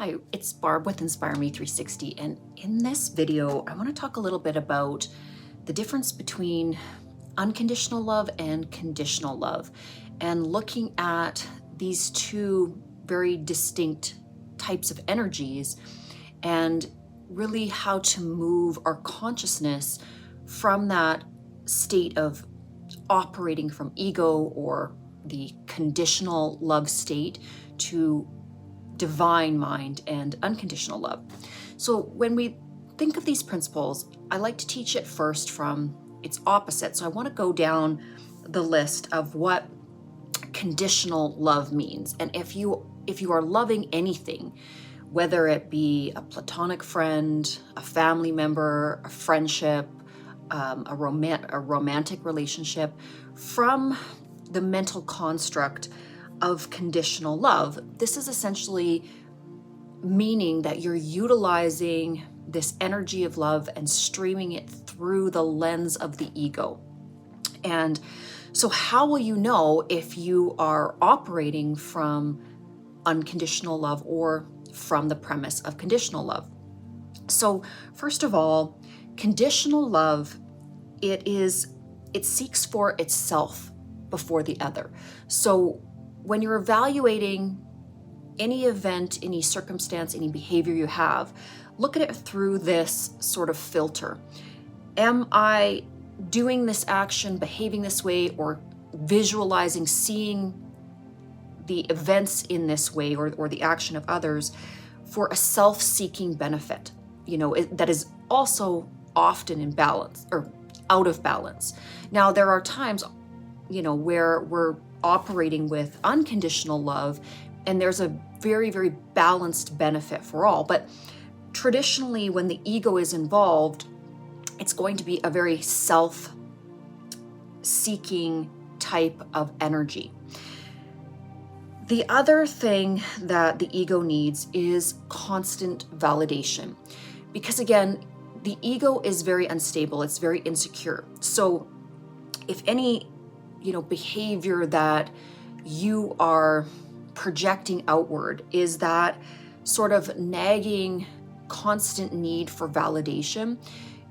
Hi, it's Barb with Inspire Me 360, and in this video, I want to talk a little bit about the difference between unconditional love and conditional love, and looking at these two very distinct types of energies, and really how to move our consciousness from that state of operating from ego or the conditional love state to divine mind and unconditional love. So when we think of these principles, I like to teach it first from its opposite. So I want to go down the list of what conditional love means. And if you are loving anything, whether it be a platonic friend, a family member, a friendship, a romantic relationship, from the mental construct of conditional love, this is essentially meaning that you're utilizing this energy of love and streaming it through the lens of the ego. And so how will you know if you are operating from unconditional love or from the premise of conditional love? So first of all, conditional love, it seeks for itself before the other. So when you're evaluating any event, any circumstance, any behavior you have, look at it through this sort of filter. Am I doing this action, behaving this way, or visualizing, seeing the events in this way, or the action of others for a self-seeking benefit? That is also often in balance or out of balance. Now, there are times, where we're operating with unconditional love, and there's a very, very balanced benefit for all. But traditionally, when the ego is involved, it's going to be a very self-seeking type of energy. The other thing that the ego needs is constant validation, because again, the ego is very unstable, it's very insecure. So if any behavior that you are projecting outward is that sort of nagging, constant need for validation,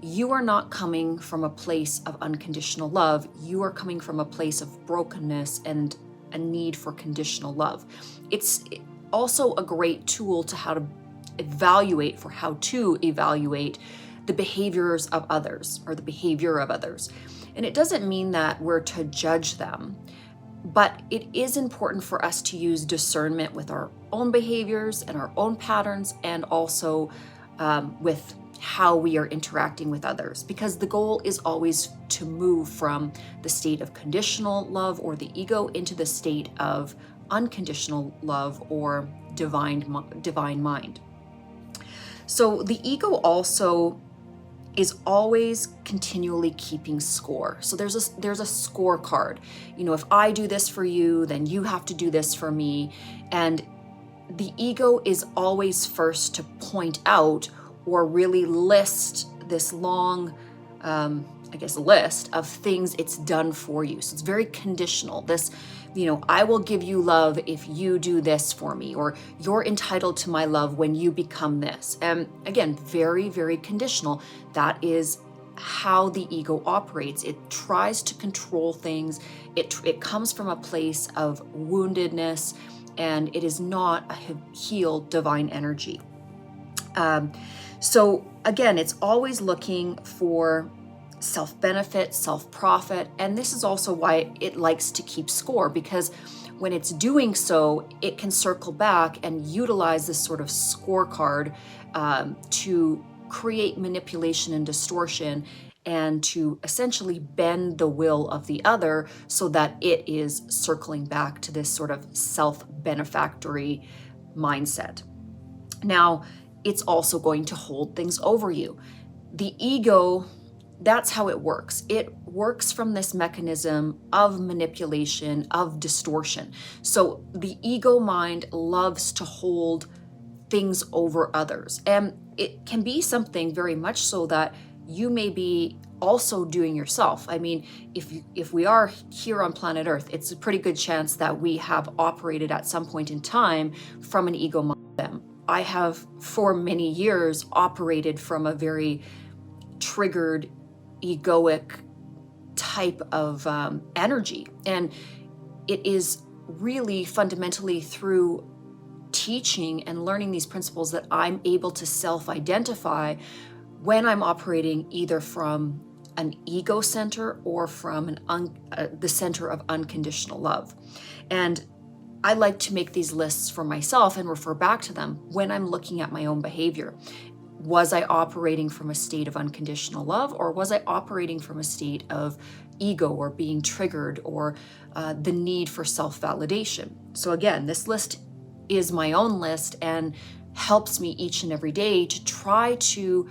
you are not coming from a place of unconditional love. You are coming from a place of brokenness and a need for conditional love. It's also a great tool to how to evaluate the behaviors of others, or the behavior of others. And it doesn't mean that we're to judge them, but it is important for us to use discernment with our own behaviors and our own patterns, and also with how we are interacting with others, because the goal is always to move from the state of conditional love or the ego into the state of unconditional love or divine mind. So the ego also is always continually keeping score. So there's a scorecard. If I do this for you, then you have to do this for me. And the ego is always first to point out or really list this long, list of things it's done for you. So it's very conditional. This, I will give you love if you do this for me, or you're entitled to my love when you become this. And again, very, very conditional. That is how the ego operates. It tries to control things. It comes from a place of woundedness, and it is not a healed divine energy. So again, it's always looking for self-benefit, self-profit, and this is also why it likes to keep score, because when it's doing so, it can circle back and utilize this sort of scorecard to create manipulation and distortion, and to essentially bend the will of the other so that it is circling back to this sort of self-benefactory mindset. Now, it's also going to hold things over you. The ego, that's how it works. It works from this mechanism of manipulation, of distortion. So the ego mind loves to hold things over others. And it can be something very much so that you may be also doing yourself. I mean, if we are here on planet Earth, it's a pretty good chance that we have operated at some point in time from an ego mind. I have for many years operated from a very triggered, egoic type of energy. And it is really fundamentally through teaching and learning these principles that I'm able to self-identify when I'm operating either from an ego center or from the center of unconditional love. And I like to make these lists for myself and refer back to them when I'm looking at my own behavior. Was I operating from a state of unconditional love, or was I operating from a state of ego or being triggered, or the need for self-validation? So again, this list is my own list and helps me each and every day to try to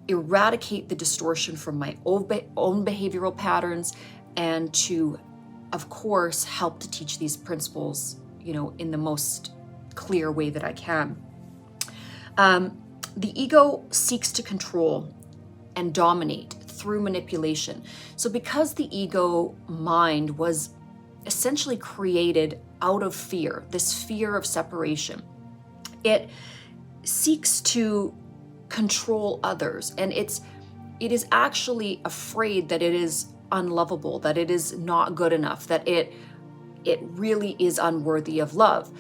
eradicate the distortion from my own behavioral patterns, and to, of course, help to teach these principles, in the most clear way that I can. The ego seeks to control and dominate through manipulation. So because the ego mind was essentially created out of fear, this fear of separation, it seeks to control others, and it is actually afraid that it is unlovable, that it is not good enough, that it really is unworthy of love.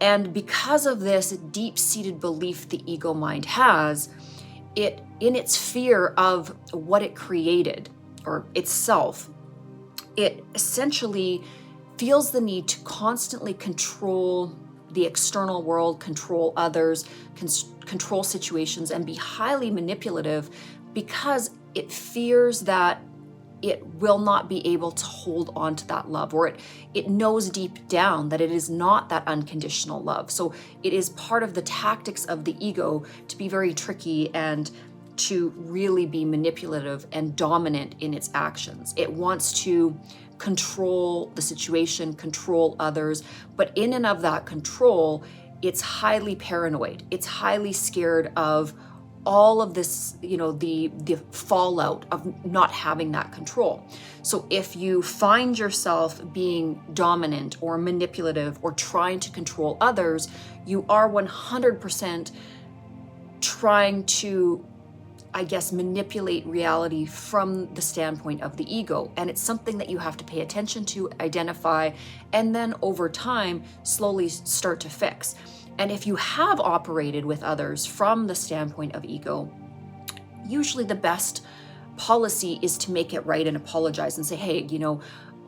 And because of this deep-seated belief the ego mind has, it, in its fear of what it created, or itself, it essentially feels the need to constantly control the external world, control others, control situations, and be highly manipulative, because it fears that it will not be able to hold on to that love, or it knows deep down that it is not that unconditional love. So it is part of the tactics of the ego to be very tricky and to really be manipulative and dominant in its actions. It wants to control the situation, control others, but in and of that control, it's highly paranoid. It's highly scared of all of this, the fallout of not having that control. So if you find yourself being dominant or manipulative or trying to control others, you are 100% trying to, manipulate reality from the standpoint of the ego. And it's something that you have to pay attention to, identify, and then over time, slowly start to fix. And if you have operated with others from the standpoint of ego, usually the best policy is to make it right and apologize and say, hey,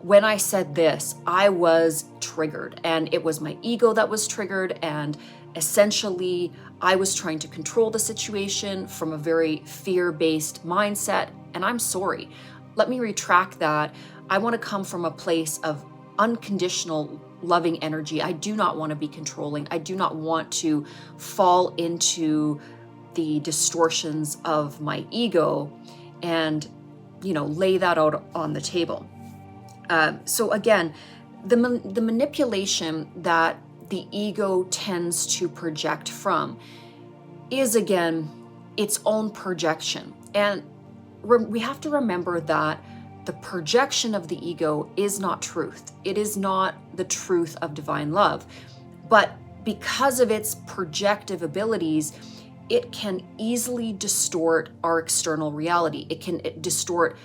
when I said this, I was triggered, and it was my ego that was triggered, and essentially I was trying to control the situation from a very fear-based mindset, and I'm sorry. Let me retract that. I want to come from a place of unconditional loving energy. I do not want to be controlling. I do not want to fall into the distortions of my ego and, lay that out on the table. So again, the manipulation that the ego tends to project from is, again, its own projection. And we have to remember that the projection of the ego is not truth. It is not the truth of divine love. But because of its projective abilities, it can easily distort our external reality. It can distort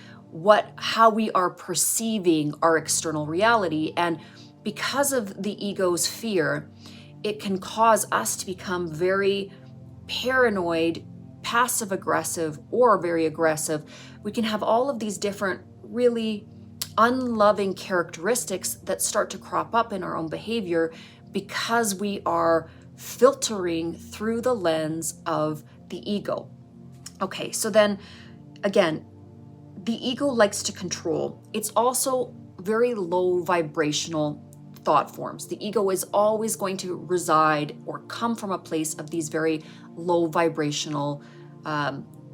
how we are perceiving our external reality. And because of the ego's fear, it can cause us to become very paranoid, passive aggressive, or very aggressive. We can have all of these different really unloving characteristics that start to crop up in our own behavior because we are filtering through the lens of the ego. Okay, so then again, the ego likes to control. It's also very low vibrational thought forms. The ego is always going to reside or come from a place of these very low vibrational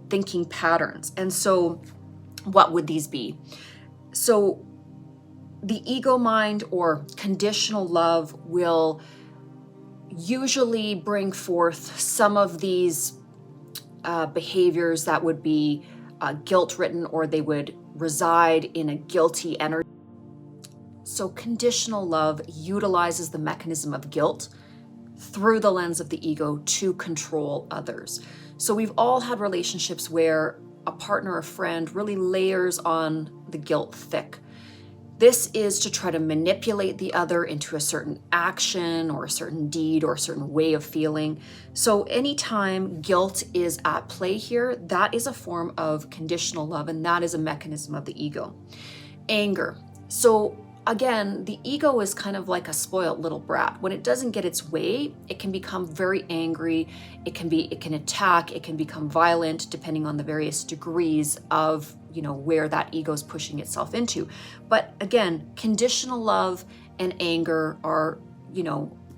thinking patterns. And so what would these be? So the ego mind or conditional love will usually bring forth some of these behaviors that would be guilt-ridden, or they would reside in a guilty energy. So conditional love utilizes the mechanism of guilt through the lens of the ego to control others. So we've all had relationships where a partner or friend really layers on the guilt thick. This is to try to manipulate the other into a certain action or a certain deed or a certain way of feeling. So anytime guilt is at play here, that is a form of conditional love, and that is a mechanism of the ego. Anger. So again, the ego is kind of like a spoiled little brat. When it doesn't get its way, it can become very angry. It can attack, it can become violent, depending on the various degrees of, where that ego is pushing itself into. But again, conditional love and anger are,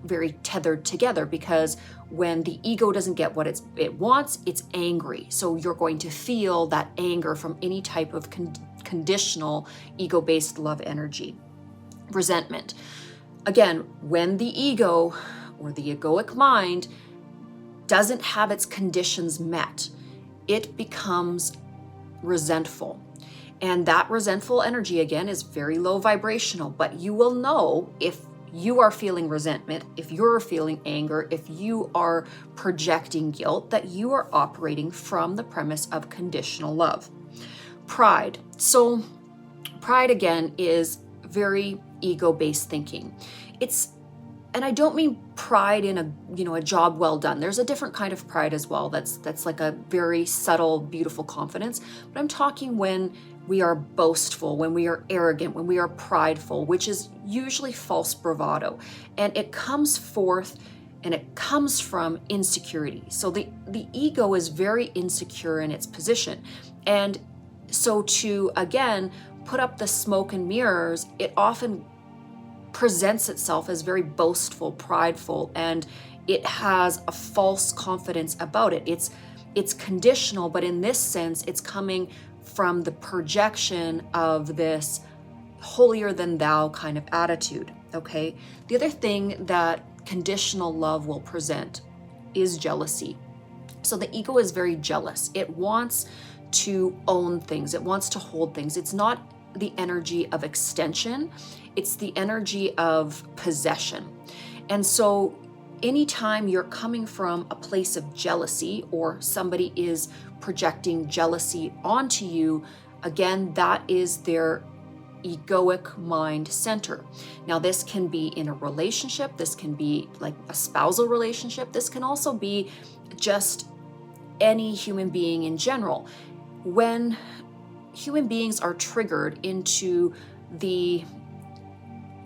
very tethered together, because when the ego doesn't get what it wants, it's angry. So you're going to feel that anger from any type of conditional ego-based love energy. Resentment. Again, when the ego or the egoic mind doesn't have its conditions met, it becomes resentful. And that resentful energy, again, is very low vibrational, but you will know if you are feeling resentment, if you're feeling anger, if you are projecting guilt, that you are operating from the premise of conditional love. Pride. So pride, again, is very ego-based thinking. And I don't mean pride in a job well done. There's a different kind of pride as well. That's like a very subtle, beautiful confidence. But I'm talking when we are boastful, when we are arrogant, when we are prideful, which is usually false bravado. And it comes forth and it comes from insecurity. So the ego is very insecure in its position. And so to, again, put up the smoke and mirrors, it often presents itself as very boastful, prideful, and it has a false confidence about it. It's conditional, but in this sense, it's coming from the projection of this holier than thou kind of attitude, okay? The other thing that conditional love will present is jealousy. So the ego is very jealous. It wants to own things. It wants to hold things. It's not the energy of extension. It's the energy of possession. And so anytime you're coming from a place of jealousy, or somebody is projecting jealousy onto you, again, that is their egoic mind center. Now, this can be in a relationship. This can be like a spousal relationship. This can also be just any human being in general. When human beings are triggered into the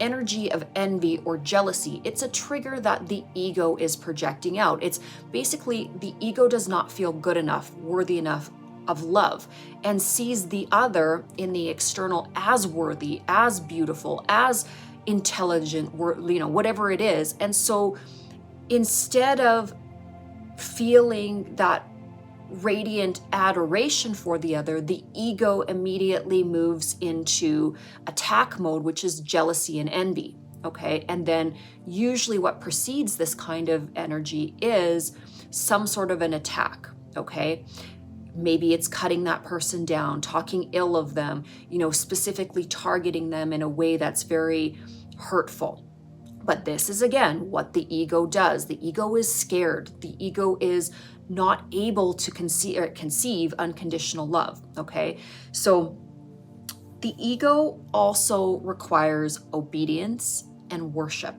energy of envy or jealousy, it's a trigger that the ego is projecting out. It's basically the ego does not feel good enough, worthy enough of love, and sees the other in the external as worthy, as beautiful, as intelligent, whatever it is. And so instead of feeling that radiant adoration for the other, the ego immediately moves into attack mode, which is jealousy and envy. Okay. And then usually what precedes this kind of energy is some sort of an attack. Okay. Maybe it's cutting that person down, talking ill of them, specifically targeting them in a way that's very hurtful. But this is, again, what the ego does. The ego is scared. The ego is not able to conceive unconditional love, okay? So the ego also requires obedience and worship.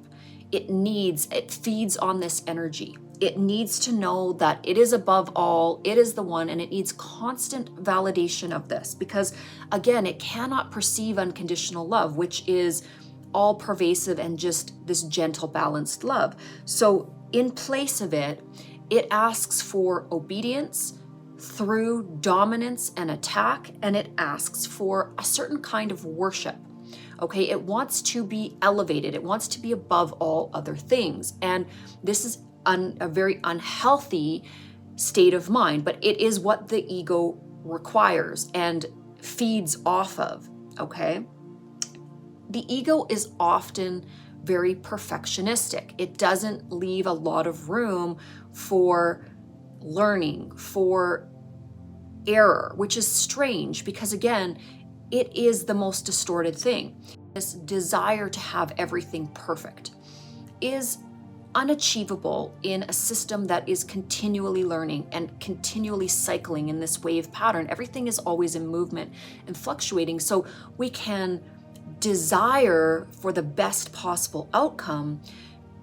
It feeds on this energy. It needs to know that it is above all, it is the one, and it needs constant validation of this, because again, it cannot perceive unconditional love, which is all pervasive and just this gentle, balanced love. So in place of it, it asks for obedience through dominance and attack, and it asks for a certain kind of worship. Okay, it wants to be elevated. It wants to be above all other things. And this is a very unhealthy state of mind, but it is what the ego requires and feeds off of, okay? The ego is often very perfectionistic. It doesn't leave a lot of room for learning, for error, which is strange because, again, it is the most distorted thing. This desire to have everything perfect is unachievable in a system that is continually learning and continually cycling in this wave pattern. Everything is always in movement and fluctuating. So we can desire for the best possible outcome,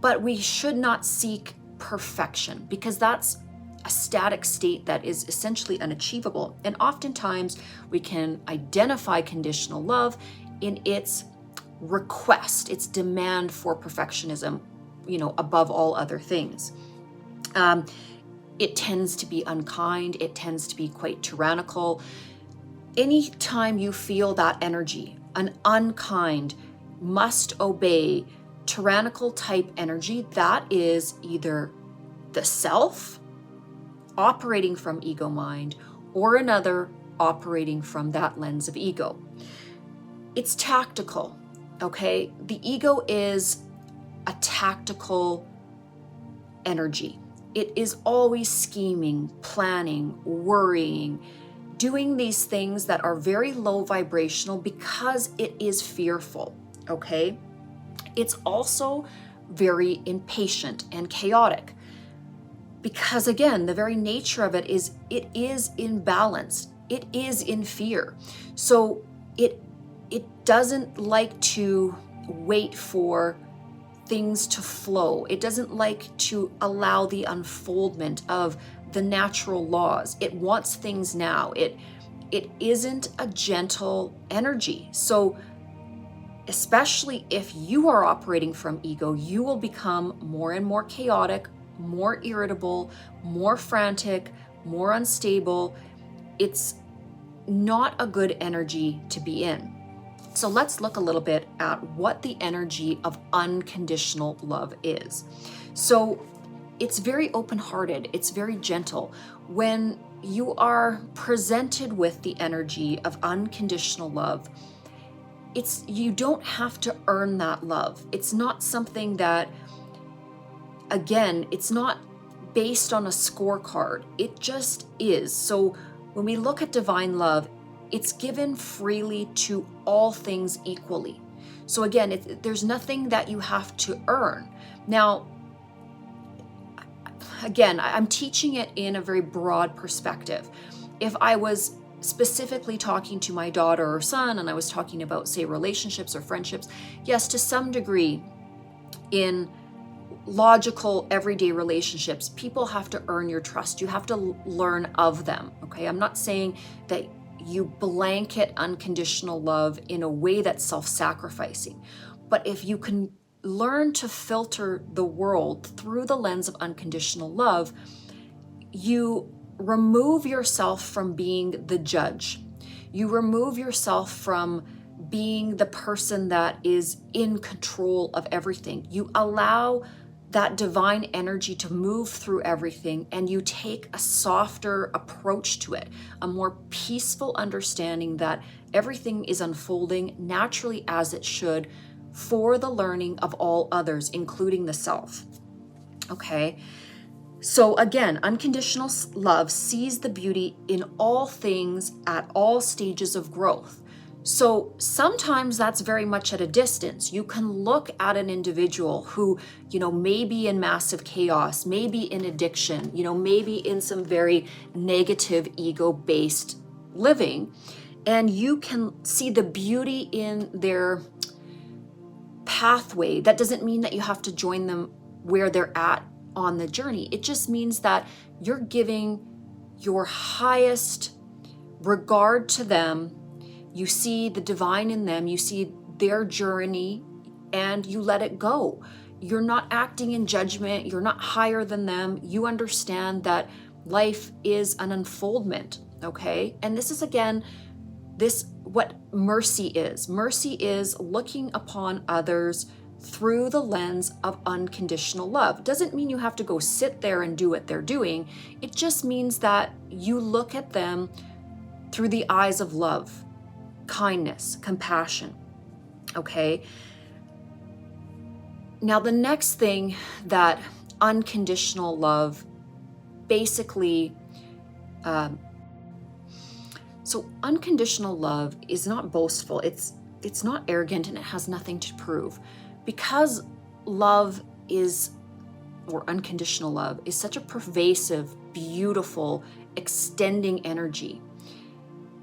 but we should not seek perfection, because that's a static state that is essentially unachievable. And oftentimes we can identify conditional love in its request, its demand for perfectionism, above all other things. It tends to be unkind. It tends to be quite tyrannical. Anytime you feel that energy, an unkind, must obey, tyrannical type energy, that is either the self operating from ego mind or another operating from that lens of ego. It's tactical, okay? The ego is a tactical energy. It is always scheming, planning, worrying, doing these things that are very low vibrational because it is fearful, okay? It's also very impatient and chaotic because, again, the very nature of it is imbalanced. It is in fear. So it doesn't like to wait for things to flow. It doesn't like to allow the unfoldment of the natural laws. It wants things now. It isn't a gentle energy. So especially if you are operating from ego, you will become more and more chaotic, more irritable, more frantic, more unstable. It's not a good energy to be in. So let's look a little bit at what the energy of unconditional love is. So it's very open-hearted, it's very gentle. When you are presented with the energy of unconditional love, you don't have to earn that love. It's not something that, again, it's not based on a scorecard. It just is. So when we look at divine love, it's given freely to all things equally. So again, there's nothing that you have to earn. Now, again, I'm teaching it in a very broad perspective. If I was specifically talking to my daughter or son and I was talking about, say, relationships or friendships, yes, to some degree, in logical everyday relationships, people have to earn your trust. You have to learn of them, okay? I'm not saying that you blanket unconditional love in a way that's self-sacrificing. But if you can learn to filter the world through the lens of unconditional love, you remove yourself from being the judge. You remove yourself from being the person that is in control of everything. You allow that divine energy to move through everything, and you take a softer approach to it, a more peaceful understanding that everything is unfolding naturally as it should for the learning of all others, including the self. Okay? So again, unconditional love sees the beauty in all things at all stages of growth. So sometimes that's very much at a distance. You can look at an individual who, may be in massive chaos, maybe in addiction, maybe in some very negative ego-based living, and you can see the beauty in their pathway. That doesn't mean that you have to join them where they're at on the journey. It just means that you're giving your highest regard to them. You see the divine in them, you see their journey, and you let it go. You're not acting in judgment, you're not higher than them. You understand that life is an unfoldment, okay? And this is, again, what mercy is. Mercy is looking upon others through the lens of unconditional love. Doesn't mean you have to go sit there and do what they're doing. It just means that you look at them through the eyes of love, kindness, compassion, okay? Now, the next thing that unconditional love basically, so unconditional love is not boastful, it's not arrogant, and it has nothing to prove. Because love is or unconditional love is such a pervasive, beautiful, extending energy.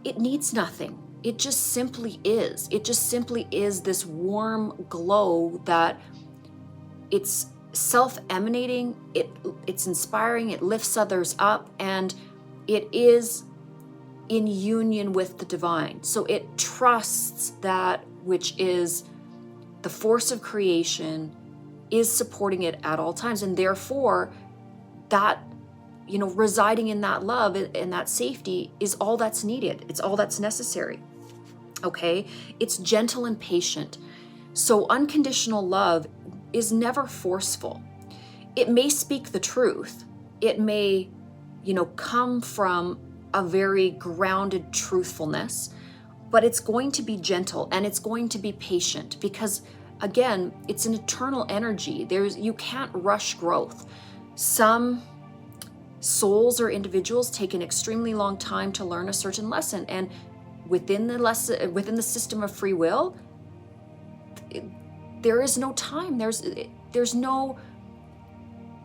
It needs nothing. It just simply is. It just simply is this warm glow that it's self-emanating, it's inspiring, it lifts others up, and it is in union with the divine. So it trusts that which is the force of creation is supporting it at all times, and therefore that, residing in that love and that safety is all that's needed. It's all that's necessary. Okay? It's gentle and patient. So unconditional love is never forceful. It may speak the truth. It may, come from a very grounded truthfulness, but it's going to be gentle and it's going to be patient because, again, it's an eternal energy. You can't rush growth. Some souls or individuals take an extremely long time to learn a certain lesson, and within the system of free will, there is no time. There's no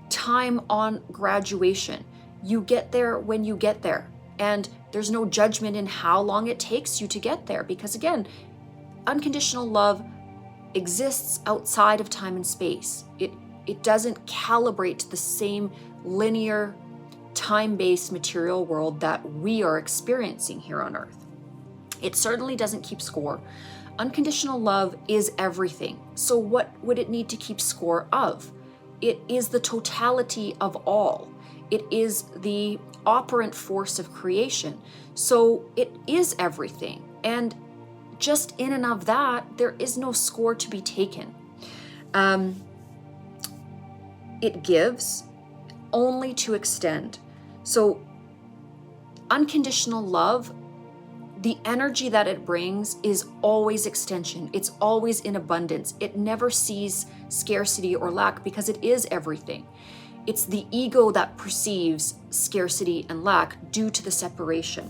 time on graduation. You get there when you get there, and there's no judgment in how long it takes you to get there, because again, unconditional love exists outside of time and space. It doesn't calibrate to the same linear, time-based material world that we are experiencing here on Earth. It certainly doesn't keep score. Unconditional love is everything. So what would it need to keep score of? It is the totality of all. It is the operant force of creation. So it is everything. And just in and of that, there is no score to be taken. It gives only to extend. So unconditional love, the energy that it brings is always extension. It's always in abundance. It never sees scarcity or lack because it is everything. It's the ego that perceives scarcity and lack due to the separation.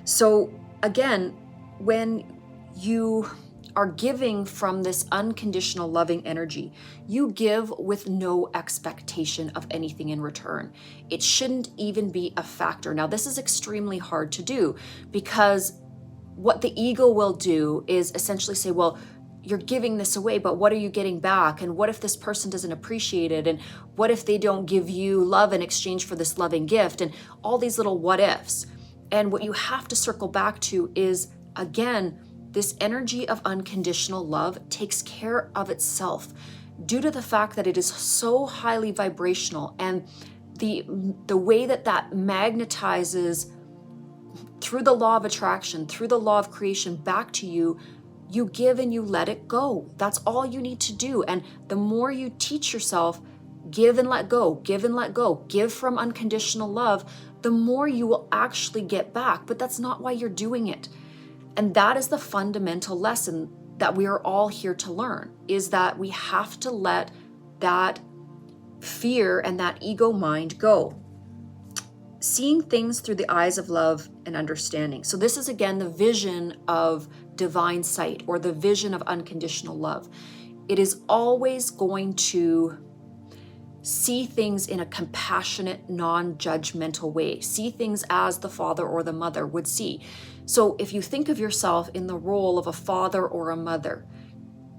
So again, when you are giving from this unconditional loving energy, you give with no expectation of anything in return. It shouldn't even be a factor. Now, this is extremely hard to do because what the ego will do is essentially say, well, you're giving this away, but what are you getting back? And what if this person doesn't appreciate it? And what if they don't give you love in exchange for this loving gift? And all these little what ifs. And what you have to circle back to is, again, this energy of unconditional love takes care of itself due to the fact that it is so highly vibrational, and the way that magnetizes through the law of attraction, through the law of creation back to you. You give and you let it go. That's all you need to do. And the more you teach yourself, give and let go, give and let go, give from unconditional love, the more you will actually get back. But that's not why you're doing it. And that is the fundamental lesson that we are all here to learn, is that we have to let that fear and that ego mind go. Seeing things through the eyes of love and understanding. So this is, again, the vision of divine sight, or the vision of unconditional love. It is always going to see things in a compassionate, non-judgmental way. See things as the father or the mother would see. So if you think of yourself in the role of a father or a mother,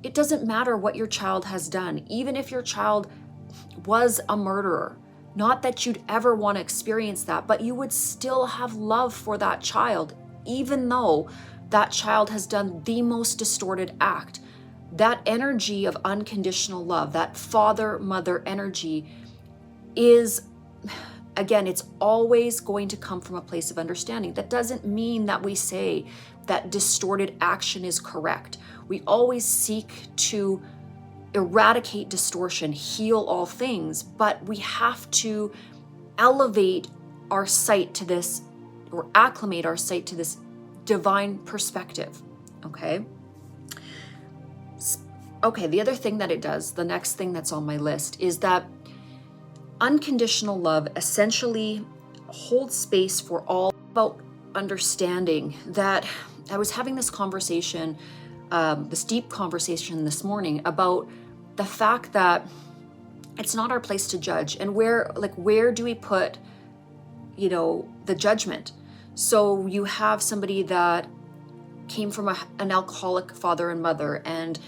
it doesn't matter what your child has done, even if your child was a murderer. Not that you'd ever want to experience that, but you would still have love for that child, even though that child has done the most distorted act. That energy of unconditional love, that father-mother energy is, again, it's always going to come from a place of understanding. That doesn't mean that we say that distorted action is correct. We always seek to eradicate distortion, heal all things, but we have to elevate our sight to this, or acclimate our sight to this divine perspective, okay? Okay, the other thing that it does, the next thing that's on my list, is that unconditional love essentially holds space for all about understanding. That I was having this conversation, this deep conversation this morning about the fact that It's not our place to judge. And where do we put, the judgment? So you have somebody that came from an alcoholic father and mother, and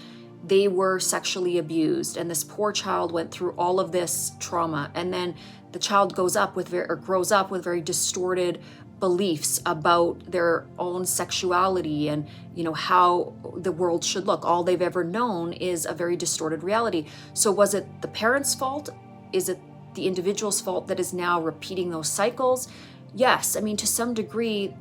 they were sexually abused, and this poor child went through all of this trauma, and then the child grows up with very distorted beliefs about their own sexuality and how the world should look. All they've ever known is a very distorted reality. So was it the parents' fault? Is it the individual's fault that is now repeating those cycles? Yes, I mean, to some degree,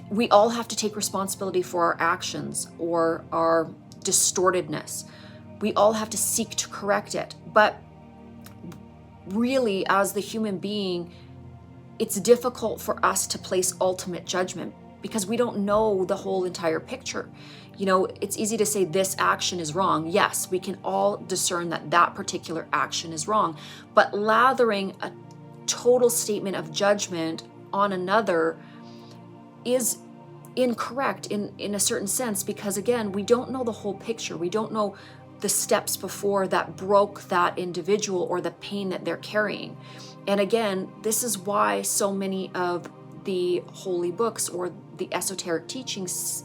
we all have to take responsibility for our actions or our distortedness. We all have to seek to correct it. But really, as the human being, it's difficult for us to place ultimate judgment because we don't know the whole entire picture. It's easy to say this action is wrong. Yes, we can all discern that particular action is wrong. But lathering a total statement of judgment on another is incorrect in a certain sense, because again, we don't know the whole picture. We don't know the steps before that broke that individual or the pain that they're carrying. And again, this is why so many of the holy books or the esoteric teachings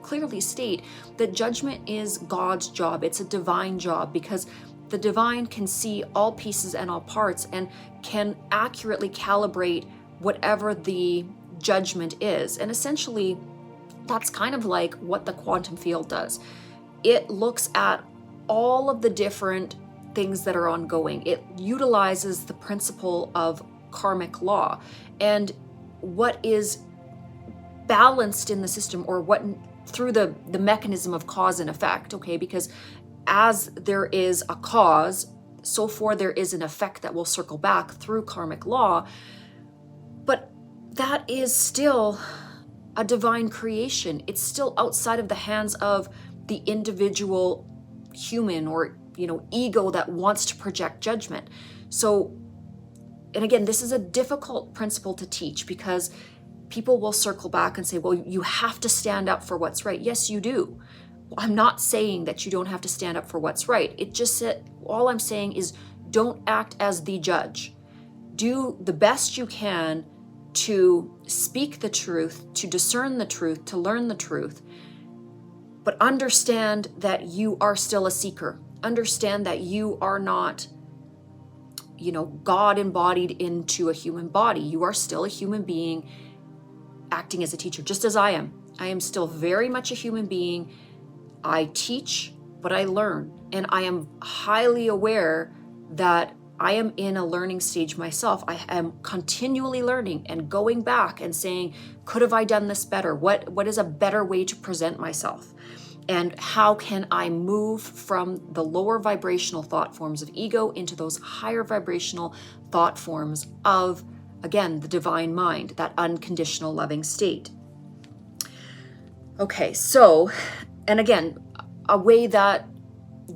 clearly state that judgment is God's job. It's a divine job, because the divine can see all pieces and all parts and can accurately calibrate whatever the judgment is. And essentially, that's kind of like what the quantum field does. It looks at all of the different things that are ongoing. It utilizes the principle of karmic law and what is balanced in the system, or what through the mechanism of cause and effect, okay? Because as there is a cause, so for there is an effect that will circle back through karmic law. But that is still a divine creation. It's still outside of the hands of the individual human or ego that wants to project judgment. So, and again, this is a difficult principle to teach, because people will circle back and say, well, you have to stand up for what's right. Yes, you do. I'm not saying that you don't have to stand up for what's right. It just said, all I'm saying is don't act as the judge. Do the best you can to speak the truth, to discern the truth, to learn the truth, but understand that you are still a seeker. Understand that you are not, God embodied into a human body. You are still a human being acting as a teacher, just as I am. I am still very much a human being. I teach, but I learn. And I am highly aware that I am in a learning stage myself. I am continually learning and going back and saying, could have I done this better? What is a better way to present myself? And how can I move from the lower vibrational thought forms of ego into those higher vibrational thought forms of, again, the divine mind, that unconditional loving state? Okay, so, and again, a way that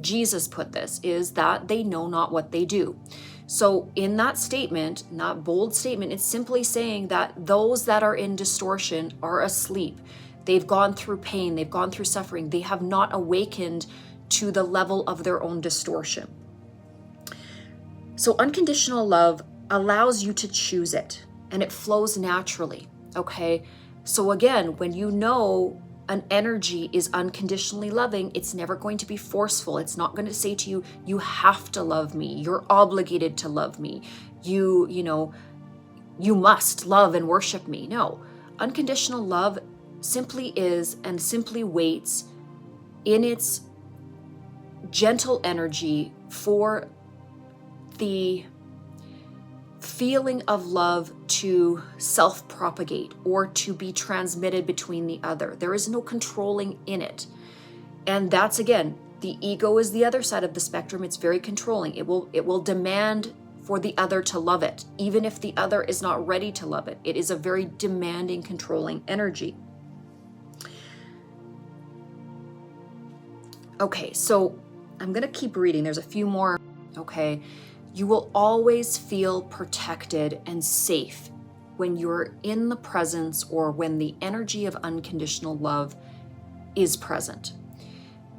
Jesus put this is that they know not what they do. So in that statement, in that bold statement, it's simply saying that those that are in distortion are asleep. They've gone through pain, they've gone through suffering, they have not awakened to the level of their own distortion. So unconditional love allows you to choose it, and it flows naturally, okay? So again, when you know an energy is unconditionally loving, it's never going to be forceful. It's not going to say to you, you have to love me, you're obligated to love me, you must love and worship me. No, unconditional love simply is and simply waits in its gentle energy for the feeling of love to self-propagate or to be transmitted between the other. There is no controlling in it. And that's, again, the ego is the other side of the spectrum. It's very controlling. It will demand for the other to love it, even if the other is not ready to love it. It is a very demanding, controlling energy. Okay, so I'm going to keep reading. There's a few more. Okay. You will always feel protected and safe when you're in the presence or when the energy of unconditional love is present.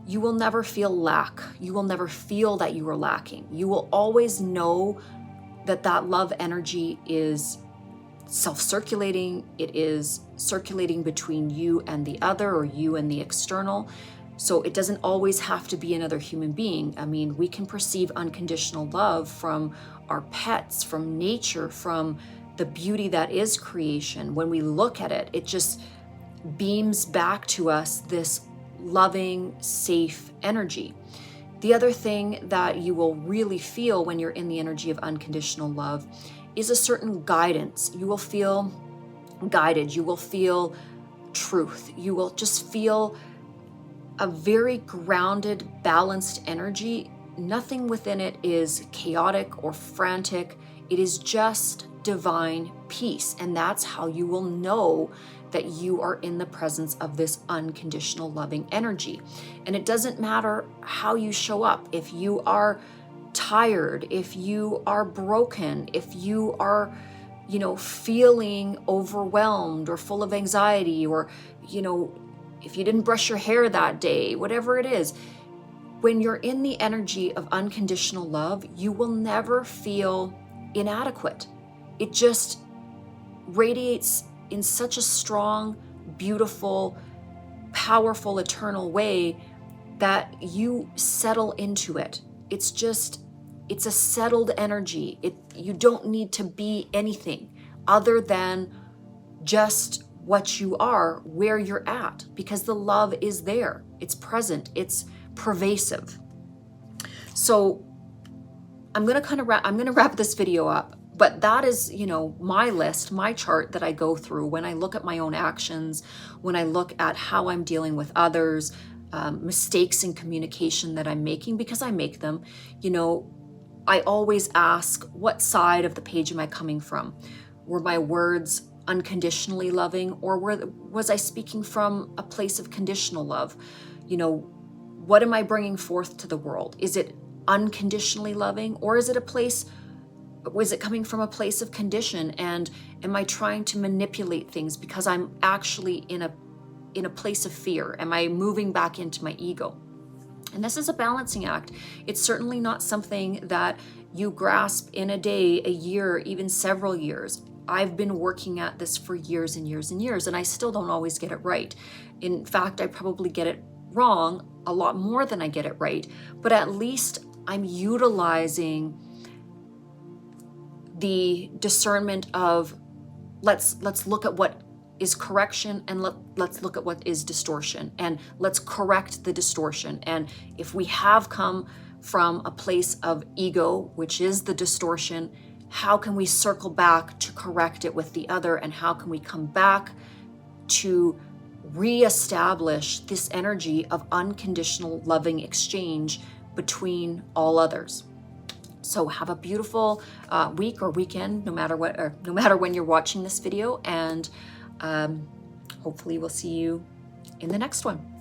you will never feel lack. You will never feel that you are lacking. You will always know that that love energy is self-circulating. It is circulating between you and the other, or you and the external. So it doesn't always have to be another human being. I mean, we can perceive unconditional love from our pets, from nature, from the beauty that is creation. When we look at it, it just beams back to us this loving, safe energy. The other thing that you will really feel when you're in the energy of unconditional love is a certain guidance. You will feel guided. You will feel truth. You will just feel a very grounded, balanced energy. Nothing within it is chaotic or frantic. It is just divine peace. And that's how you will know that you are in the presence of this unconditional loving energy. And it doesn't matter how you show up. If you are tired, if you are broken, if you are, feeling overwhelmed or full of anxiety, or, if you didn't brush your hair that day, whatever it is, when you're in the energy of unconditional love, you will never feel inadequate. It just radiates in such a strong, beautiful, powerful, eternal way that you settle into it. It's a settled energy. You don't need to be anything other than just what you are, where you're at, because the love is there. It's present. It's pervasive. So I'm going to wrap this video up. But that is, my list, my chart that I go through when I look at my own actions, when I look at how I'm dealing with others, mistakes in communication that I'm making, because I make them. I always ask, what side of the page am I coming from? Were my words unconditionally loving, or was I speaking from a place of conditional love? What am I bringing forth to the world? Is it unconditionally loving, or is it coming from a place of condition? And am I trying to manipulate things because I'm actually in a place of fear? Am I moving back into my ego? And this is a balancing act. It's certainly not something that you grasp in a day, a year, even several years. I've been working at this for years and years and years, and I still don't always get it right. In fact, I probably get it wrong a lot more than I get it right, but at least I'm utilizing the discernment of let's look at what is correction, and let's look at what is distortion, and let's correct the distortion. And if we have come from a place of ego, which is the distortion, how can we circle back to correct it with the other? And how can we come back to reestablish this energy of unconditional loving exchange between all others? So have a beautiful week or weekend, no matter when you're watching this video, and hopefully we'll see you in the next one.